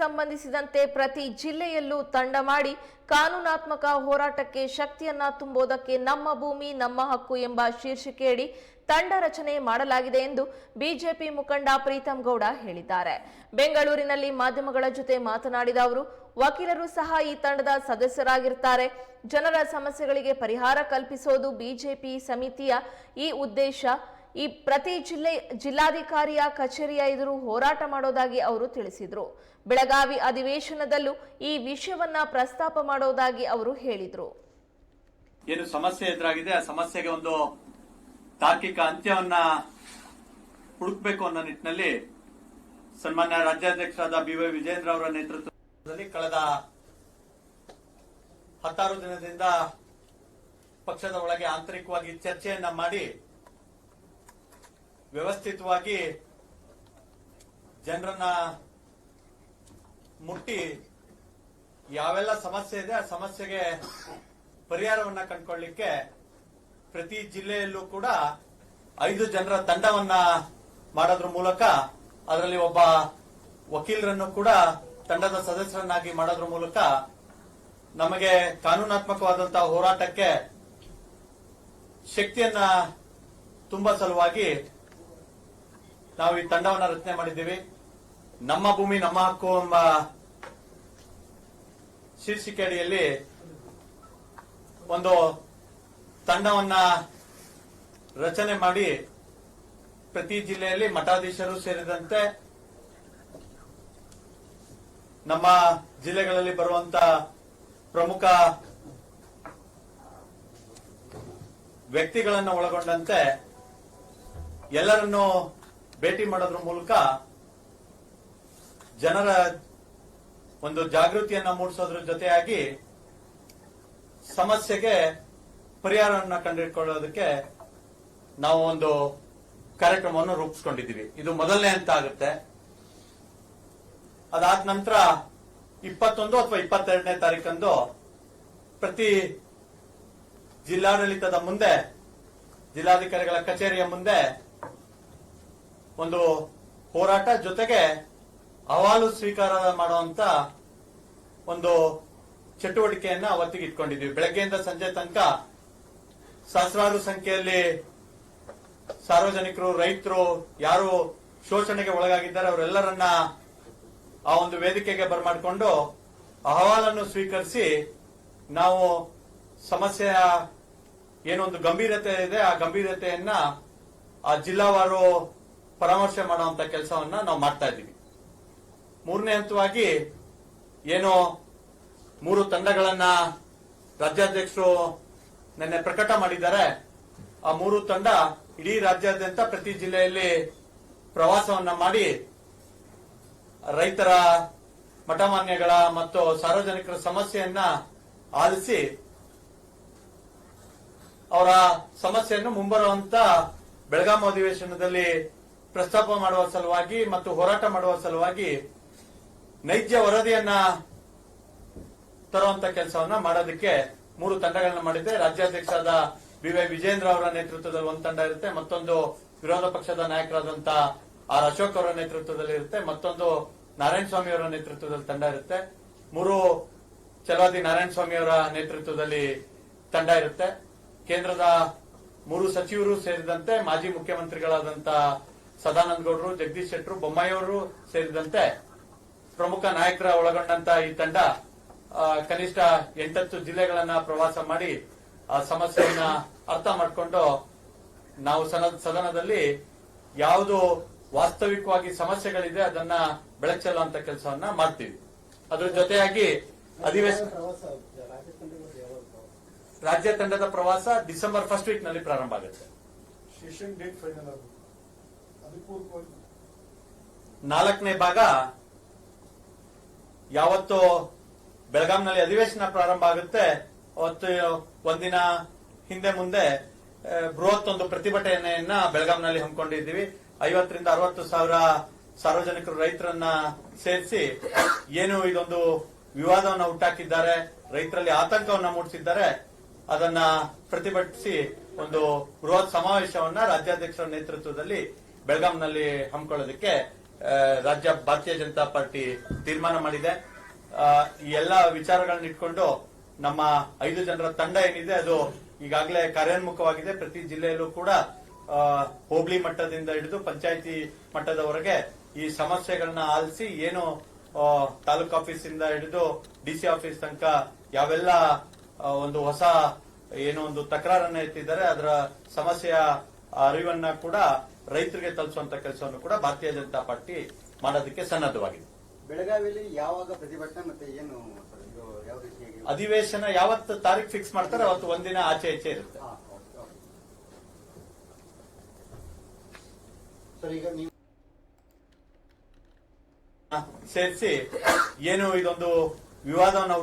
ಸಂಬಂಧಿಸಿದಂತೆ ಪ್ರತಿ ಜಿಲ್ಲೆಯಲ್ಲೂ ತಂಡ ಮಾಡಿ ಕಾನೂನಾತ್ಮಕ ಹೋರಾಟಕ್ಕೆ ಶಕ್ತಿಯನ್ನ ತುಂಬುವುದಕ್ಕೆ ನಮ್ಮ ಭೂಮಿ ನಮ್ಮ ಹಕ್ಕು ಎಂಬ ಶೀರ್ಷಿಕೆಯಡಿ ತಂಡ ರಚನೆ ಮಾಡಲಾಗಿದೆ ಎಂದು ಬಿಜೆಪಿ ಮುಖಂಡ ಪ್ರೀತಂ ಗೌಡ ಹೇಳಿದ್ದಾರೆ. ಬೆಂಗಳೂರಿನಲ್ಲಿ ಮಾಧ್ಯಮಗಳ ಜೊತೆ ಮಾತನಾಡಿದ ಅವರು, ವಕೀಲರು ಸಹ ಈ ತಂಡದ ಸದಸ್ಯರಾಗಿರ್ತಾರೆ. ಜನರ ಸಮಸ್ಯೆಗಳಿಗೆ ಪರಿಹಾರ ಕಲ್ಪಿಸೋದು ಬಿಜೆಪಿ ಸಮಿತಿಯ ಈ ಉದ್ದೇಶ. ಈ ಪ್ರತಿ ಜಿಲ್ಲಾಧಿಕಾರಿಯ ಕಚೇರಿಯ ಎದುರು ಹೋರಾಟ ಮಾಡೋದಾಗಿ ಅವರು ತಿಳಿಸಿದರು. ಬೆಳಗಾವಿ ಅಧಿವೇಶನದಲ್ಲೂ ಈ ವಿಷಯವನ್ನ ಪ್ರಸ್ತಾಪ ಮಾಡೋದಾಗಿ ಅವರು ಹೇಳಿದರು. ಏನು ಸಮಸ್ಯೆ ಎದುರಾಗಿದೆ ಆ ಸಮಸ್ಯೆಗೆ ಒಂದು ತಾರ್ಕಿಕ ಅಂತ್ಯವನ್ನ ಹುಡುಕಬೇಕು ಅನ್ನೋ ನಿಟ್ಟಿನಲ್ಲಿ ಸನ್ಮಾನ್ಯ ರಾಜ್ಯಾಧ್ಯಕ್ಷರಾದ ಬಿ.ವೈ. ವಿಜೇಂದ್ರ ಅವರ ನೇತೃತ್ವದಲ್ಲಿ ಕಳೆದ 16 ದಿನದಿಂದ ಪಕ್ಷದ ಒಳಗೆ ಆಂತರಿಕವಾಗಿ ಚರ್ಚೆಯನ್ನ ಮಾಡಿ ವ್ಯವಸ್ಥಿತವಾಗಿ ಜನರನ್ನ ಮುಟ್ಟಿ ಯಾವೆಲ್ಲ ಸಮಸ್ಯೆ ಇದೆ ಆ ಸಮಸ್ಯೆಗೆ ಪರಿಹಾರವನ್ನ ಕಂಡುಕೊಳ್ಳಲಿಕ್ಕೆ ಪ್ರತಿ ಜಿಲ್ಲೆಯಲ್ಲೂ ಕೂಡ 5 ಜನರ ತಂಡವನ್ನ ಮಾಡೋದ್ರ ಮೂಲಕ ಅದರಲ್ಲಿ ಒಬ್ಬ ವಕೀಲರನ್ನು ಕೂಡ ತಂಡದ ಸದಸ್ಯರನ್ನಾಗಿ ಮಾಡೋದ್ರ ಮೂಲಕ ನಮಗೆ ಕಾನೂನಾತ್ಮಕವಾದಂತಹ ಹೋರಾಟಕ್ಕೆ ಶಕ್ತಿಯನ್ನ ತುಂಬಾ ಸಲುವಾಗಿ ನಾವು ಈ ತಂಡವನ್ನು ರಚನೆ ಮಾಡಿದ್ದೀವಿ. ನಮ್ಮ ಭೂಮಿ ನಮ್ಮ ಹಕ್ಕು ಎಂಬ ಶೀರ್ಷಿಕೆ ಅಡಿಯಲ್ಲಿ ಒಂದು ತಂಡವನ್ನ ರಚನೆ ಮಾಡಿ ಪ್ರತಿ ಜಿಲ್ಲೆಯಲ್ಲಿ ಮಠಾಧೀಶರು ಸೇರಿದಂತೆ ನಮ್ಮ ಜಿಲ್ಲೆಗಳಲ್ಲಿ ಬರುವಂತ ಪ್ರಮುಖ ವ್ಯಕ್ತಿಗಳನ್ನು ಒಳಗೊಂಡಂತೆ ಎಲ್ಲರನ್ನೂ ಭೇಟಿ ಮಾಡೋದ್ರ ಮೂಲಕ ಜನರ ಒಂದು ಜಾಗೃತಿಯನ್ನ ಮೂಡಿಸೋದ್ರ ಜೊತೆಯಾಗಿ ಸಮಸ್ಯೆಗೆ ಪರಿಹಾರವನ್ನು ಕಂಡುಹಿಡ್ಕೊಳ್ಳೋದಕ್ಕೆ ನಾವು ಒಂದು ಕಾರ್ಯಕ್ರಮವನ್ನು ರೂಪಿಸಿಕೊಂಡಿದ್ದೀವಿ. ಇದು ಮೊದಲನೇ ಹಂತ ಆಗುತ್ತೆ. ಅದಾದ ನಂತರ 21 ಅಥವಾ 22ನೇ ತಾರೀಕಂದು ಪ್ರತಿ ಜಿಲ್ಲಾಡಳಿತದ ಮುಂದೆ ಜಿಲ್ಲಾಧಿಕಾರಿಗಳ ಕಚೇರಿಯ ಮುಂದೆ ಒಂದು ಹೋರಾಟ ಜೊತೆಗೆ ಅಹವಾಲು ಸ್ವೀಕಾರ ಮಾಡುವಂತ ಒಂದು ಚಟುವಟಿಕೆಯನ್ನ ಅವತ್ತಿಗೆ ಇಟ್ಕೊಂಡಿದ್ದೀವಿ. ಬೆಳಗ್ಗೆಯಿಂದ ಸಂಜೆ ತನಕ ಸಹಸ್ರಾರು ಸಂಖ್ಯೆಯಲ್ಲಿ ಸಾರ್ವಜನಿಕರು, ರೈತರು ಯಾರು ಶೋಷಣೆಗೆ ಒಳಗಾಗಿದ್ದಾರೆ ಅವರೆಲ್ಲರನ್ನ ಆ ಒಂದು ವೇದಿಕೆಗೆ ಬರಮಾಡಿಕೊಂಡು ಅಹವಾಲನ್ನು ಸ್ವೀಕರಿಸಿ ನಾವು ಸಮಸ್ಯೆಯ ಏನೊಂದು ಗಂಭೀರತೆ ಇದೆ ಆ ಗಂಭೀರತೆಯನ್ನ ಆ ಜಿಲ್ಲಾವಾರು ಪರಾಮರ್ಶೆ ಮಾಡುವಂತ ಕೆಲಸವನ್ನ ನಾವು ಮಾಡ್ತಾ ಇದ್ದೀವಿ. ಮೂರನೇ ಹಂತವಾಗಿ ಏನು 3 ತಂಡಗಳನ್ನ ರಾಜ್ಯಾಧ್ಯಕ್ಷರು ನಿನ್ನೆ ಪ್ರಕಟ ಮಾಡಿದ್ದಾರೆ. ಆ 3 ತಂಡ ಇಡೀ ರಾಜ್ಯಾದ್ಯಂತ ಪ್ರತಿ ಜಿಲ್ಲೆಯಲ್ಲಿ ಪ್ರವಾಸವನ್ನ ಮಾಡಿ ರೈತರ, ಮಠಮಾನ್ಯಗಳ ಮತ್ತು ಸಾರ್ವಜನಿಕರ ಸಮಸ್ಯೆಯನ್ನ ಆಲಿಸಿ ಅವರ ಸಮಸ್ಯೆಯನ್ನು ಮುಂಬರುವಂತ ಬೆಳಗಾವಿ ಅಧಿವೇಶನದಲ್ಲಿ ಪ್ರಸ್ತಾಪ ಮಾಡುವ ಸಲುವಾಗಿ ಮತ್ತು ಹೋರಾಟ ಮಾಡುವ ಸಲುವಾಗಿ ನೈಜ ವರದಿಯನ್ನ ತರುವಂತ ಕೆಲಸವನ್ನ ಮಾಡೋದಕ್ಕೆ 3 ತಂಡಗಳನ್ನ ಮಾಡಿದೆ. ರಾಜ್ಯಾಧ್ಯಕ್ಷರಾದ ಬಿ.ವೈ. ವಿಜೇಂದ್ರ ಅವರ ನೇತೃತ್ವದಲ್ಲಿ ಒಂದು ತಂಡ ಇರುತ್ತೆ, ಮತ್ತೊಂದು ವಿರೋಧ ಪಕ್ಷದ ನಾಯಕರಾದಂತ ಆರ್ ಅಶೋಕ್ ಅವರ ನೇತೃತ್ವದಲ್ಲಿ ಇರುತ್ತೆ, ಮತ್ತೊಂದು ನಾರಾಯಣ ಸ್ವಾಮಿ ಅವರ ನೇತೃತ್ವದಲ್ಲಿ ತಂಡ ಇರುತ್ತೆ, 3 ಛಲವಾದಿ ನಾರಾಯಣ ಸ್ವಾಮಿ ಅವರ ನೇತೃತ್ವದಲ್ಲಿ ತಂಡ ಇರುತ್ತೆ. ಕೇಂದ್ರದ 3 ಸಚಿವರು ಸೇರಿದಂತೆ ಮಾಜಿ ಮುಖ್ಯಮಂತ್ರಿಗಳಾದಂತ ಸದಾನಂದ ಗೌಡರು, ಜಗದೀಶ್ ಶೆಟ್ಟರು, ಬೊಮ್ಮಾಯಿ ಅವರು ಸೇರಿದಂತೆ ಪ್ರಮುಖ ನಾಯಕರ ಒಳಗೊಂಡಂತ ಈ ತಂಡ ಕನಿಷ್ಠ 8 ಜಿಲ್ಲೆಗಳನ್ನ ಪ್ರವಾಸ ಮಾಡಿ ಆ ಸಮಸ್ಯೆಯನ್ನ ಅರ್ಥ ಮಾಡಿಕೊಂಡು ನಾವು ಸದನದಲ್ಲಿ ಯಾವುದು ವಾಸ್ತವಿಕವಾಗಿ ಸಮಸ್ಯೆಗಳಿದೆ ಅದನ್ನ ಬೆಳಚೆಲ್ಲುವಂತ ಕೆಲಸವನ್ನ ಮಾಡ್ತೀವಿ. ಅದ್ರ ಜೊತೆಯಾಗಿ ಅಧಿವೇಶನ ರಾಜ್ಯ ತಂಡದ ಪ್ರವಾಸ ಡಿಸೆಂಬರ್ 1st ವೀಕ್ ನಲ್ಲಿ ಪ್ರಾರಂಭ ಆಗುತ್ತೆ. 4ನೇ ಭಾಗ ಯಾವತ್ತು ಬೆಳಗಾಂನಲ್ಲಿ ಅಧಿವೇಶನ ಪ್ರಾರಂಭ ಆಗುತ್ತೆ ಅವತ್ತು ಒಂದಿನ ಹಿಂದೆ ಮುಂದೆ ಬೃಹತ್ ಒಂದು ಪ್ರತಿಭಟನೆಯನ್ನ ಬೆಳಗಾಂನಲ್ಲಿ ಹಮ್ಮಿಕೊಂಡಿದ್ದೀವಿ. 50 ರಿಂದ 60 ಸಾವಿರ ಸಾರ್ವಜನಿಕರು, ರೈತರನ್ನ ಸೇರಿಸಿ ಏನು ಇದೊಂದು ವಿವಾದವನ್ನು ಹುಟ್ಟಾಕಿದ್ದಾರೆ, ರೈತರಲ್ಲಿ ಆತಂಕವನ್ನ ಮೂಡಿಸಿದ್ದಾರೆ, ಅದನ್ನ ಪ್ರತಿಭಟಿಸಿ ಒಂದು ಬೃಹತ್ ಸಮಾವೇಶವನ್ನ ರಾಜ್ಯಾಧ್ಯಕ್ಷರ ನೇತೃತ್ವದಲ್ಲಿ ಬೆಳಗಾಂನಲ್ಲಿ ಹಮ್ಮಿಕೊಳ್ಳೋದಕ್ಕೆ ರಾಜ್ಯ ಭಾರತೀಯ ಜನತಾ ಪಾರ್ಟಿ ತೀರ್ಮಾನ ಮಾಡಿದೆ. ಈ ಎಲ್ಲಾ ವಿಚಾರಗಳನ್ನ ಇಟ್ಕೊಂಡು ನಮ್ಮ 5 ಜನರ ತಂಡ ಏನಿದೆ ಅದು ಈಗಾಗಲೇ ಕಾರ್ಯೋನ್ಮುಖವಾಗಿದೆ. ಪ್ರತಿ ಜಿಲ್ಲೆಯಲ್ಲೂ ಕೂಡ ಹೋಬಳಿ ಮಟ್ಟದಿಂದ ಹಿಡಿದು ಪಂಚಾಯಿತಿ ಮಟ್ಟದವರೆಗೆ ಈ ಸಮಸ್ಯೆಗಳನ್ನ ಆಲಿಸಿ ಏನು ತಾಲೂಕ್ ಆಫೀಸ್ ಇಂದ ಹಿಡಿದು ಡಿಸಿ ಆಫೀಸ್ ತನಕ ಯಾವೆಲ್ಲ ಒಂದು ಹೊಸ ಏನೋ ಒಂದು ತಕರಾರನ್ನ ಎತ್ತಿದ್ದಾರೆ ಅದರ ಸಮಸ್ಯೆಯ ಅರಿವನ್ನ ಕೂಡ ರೈತರಿಗೆ ತಲುಪಿಸುವಂತ ಕೆಲಸವನ್ನು ಕೂಡ ಭಾರತೀಯ ಜನತಾ ಪಾರ್ಟಿ ಮಾಡೋದಕ್ಕೆ ಸನ್ನದ್ಧವಾಗಿದೆ. ಬೆಳಗಾವಿಯಲ್ಲಿ ಯಾವಾಗ ಪ್ರತಿಭಟನೆ ಮತ್ತೆ ಏನು ಯಾವ ರೀತಿಯಾಗಿ ಅಧಿವೇಶನ ಯಾವತ್ತು ತಾರೀಖು ಫಿಕ್ಸ್ ಮಾಡ್ತಾರೆ ಅವತ್ತು ಒಂದಿನ ಆಚೆ ಈಚೆ ಇರುತ್ತೆ. ಸರ್, ಈಗ ನೀವು ಸೇರಿಸಿ ಏನು ಇದೊಂದು ವಿವಾದವನ್ನು